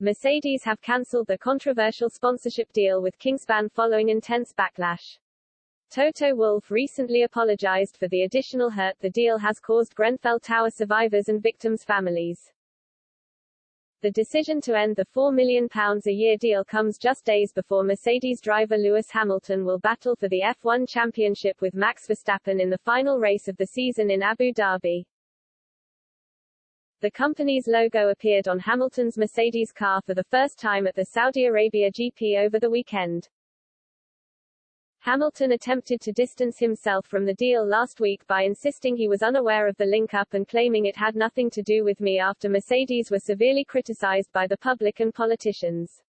Mercedes have cancelled the controversial sponsorship deal with Kingspan following intense backlash. Toto Wolff recently apologized for the additional hurt the deal has caused Grenfell Tower survivors and victims' families. The decision to end the £4 million a year deal comes just days before Mercedes driver Lewis Hamilton will battle for the F1 championship with Max Verstappen in the final race of the season in Abu Dhabi. The company's logo appeared on Hamilton's Mercedes car for the first time at the Saudi Arabia GP over the weekend. Hamilton attempted to distance himself from the deal last week by insisting he was unaware of the link-up and claiming it had nothing to do with me after Mercedes were severely criticized by the public and politicians.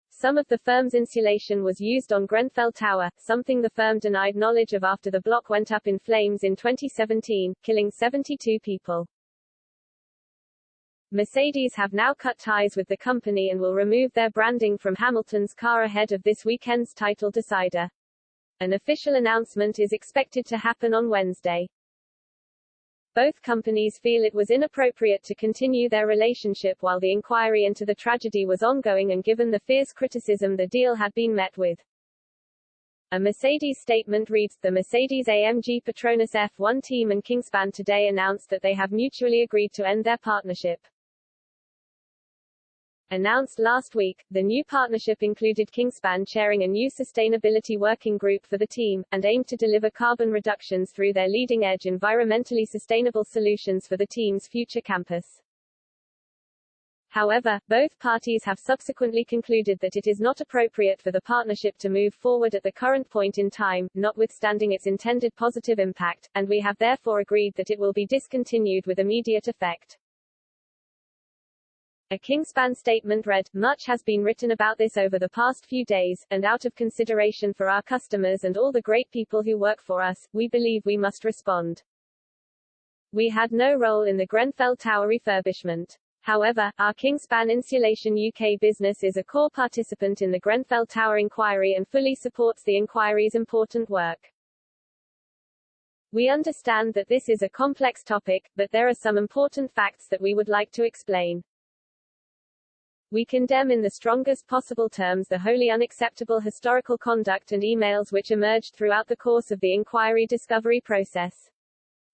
Some of the firm's insulation was used on Grenfell Tower, something the firm denied knowledge of after the block went up in flames in 2017, killing 72 people. Mercedes have now cut ties with the company and will remove their branding from Hamilton's car ahead of this weekend's title decider. An official announcement is expected to happen on Wednesday. Both companies feel it was inappropriate to continue their relationship while the inquiry into the tragedy was ongoing and given the fierce criticism the deal had been met with. A Mercedes statement reads, "The Mercedes-AMG Petronas F1 team and Kingspan today announced that they have mutually agreed to end their partnership." Announced last week, the new partnership included Kingspan chairing a new sustainability working group for the team, and aimed to deliver carbon reductions through their leading-edge environmentally sustainable solutions for the team's future campus. However, both parties have subsequently concluded that it is not appropriate for the partnership to move forward at the current point in time, notwithstanding its intended positive impact, and we have therefore agreed that it will be discontinued with immediate effect. A Kingspan statement read, "Much has been written about this over the past few days, and out of consideration for our customers and all the great people who work for us, we believe we must respond. We had no role in the Grenfell Tower refurbishment. However, our Kingspan Insulation UK business is a core participant in the Grenfell Tower inquiry and fully supports the inquiry's important work. We understand that this is a complex topic, but there are some important facts that we would like to explain. We condemn in the strongest possible terms the wholly unacceptable historical conduct and emails which emerged throughout the course of the inquiry discovery process.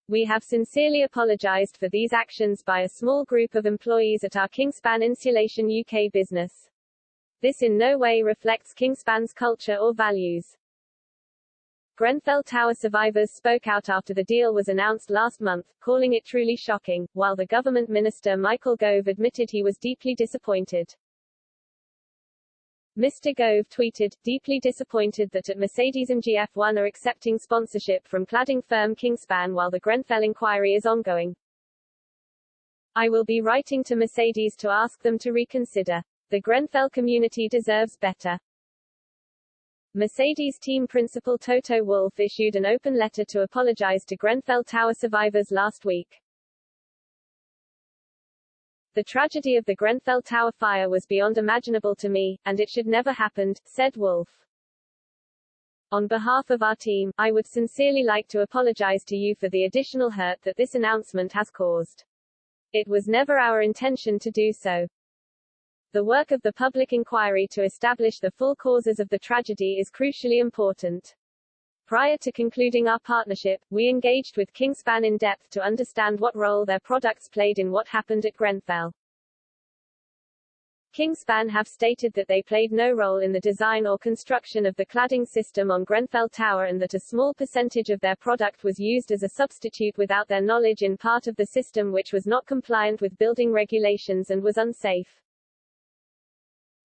We have sincerely apologized for these actions by a small group of employees at our Kingspan Insulation UK business. This in no way reflects Kingspan's culture or values." Grenfell Tower survivors spoke out after the deal was announced last month, calling it truly shocking, while the government minister Michael Gove admitted he was deeply disappointed. Mr. Gove tweeted, "Deeply disappointed that at Mercedes-AMG F1 are accepting sponsorship from cladding firm Kingspan while the Grenfell inquiry is ongoing. I will be writing to Mercedes to ask them to reconsider. The Grenfell community deserves better." Mercedes team principal Toto Wolff issued an open letter to apologize to Grenfell Tower survivors last week. "The tragedy of the Grenfell Tower fire was beyond imaginable to me, and it should never happened," said Wolff. "On behalf of our team, I would sincerely like to apologize to you for the additional hurt that this announcement has caused. It was never our intention to do so. The work of the public inquiry to establish the full causes of the tragedy is crucially important. Prior to concluding our partnership, we engaged with Kingspan in depth to understand what role their products played in what happened at Grenfell. Kingspan have stated that they played no role in the design or construction of the cladding system on Grenfell Tower and that a small percentage of their product was used as a substitute without their knowledge in part of the system which was not compliant with building regulations and was unsafe.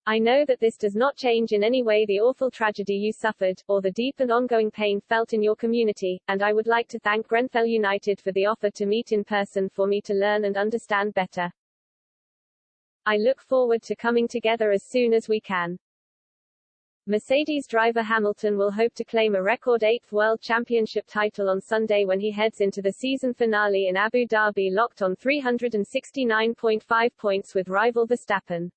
I know that this does not change in any way the awful tragedy you suffered, or the deep and ongoing pain felt in your community, and I would like to thank Grenfell United for the offer to meet in person for me to learn and understand better. I look forward to coming together as soon as we can." Mercedes driver Hamilton will hope to claim a record 8th World Championship title on Sunday when he heads into the season finale in Abu Dhabi locked on 369.5 points with rival Verstappen.